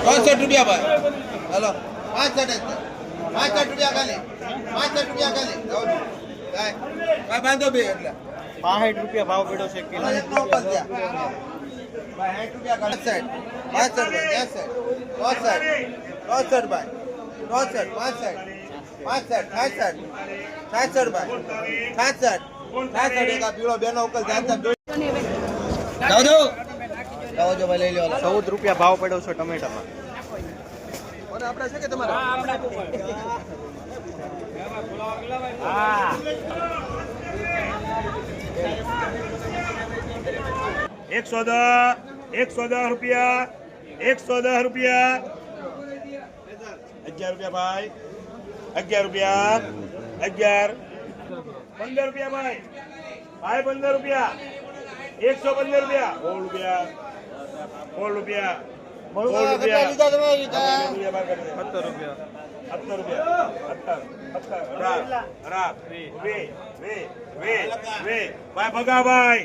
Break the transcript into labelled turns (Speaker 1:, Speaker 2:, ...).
Speaker 1: રૂપિયા ભાઈ હલો 65 રૂપિયા ખાલી 65 રૂપિયા ખાલી ભાઈ બાંધો બે એટલે
Speaker 2: 65 રૂપિયા ભાવ પડ્યો છે કિલો.
Speaker 1: એક નો ઉપર છે ભાઈ 60 રૂપિયા ખાલી 65 ભાઈ 63 ભાઈ 66 એકા પીળો બેનો ઉકલ જાતા જાવજો ભાઈ લઈ લો
Speaker 2: 14 રૂપિયા ભાવ પડ્યો છે ટમેટામાં.
Speaker 1: આપણે છે કે તમારા
Speaker 3: હા 110 રૂપિયા 11 રૂપિયા 11 રૂપિયા ભાઈ 11 રૂપિયા 11 15 રૂપિયા ભાઈ 15 રૂપિયા 115 રૂપિયા 16 રૂપિયા 17 રૂપિયા 17 ભાઈ ભગા ભાઈ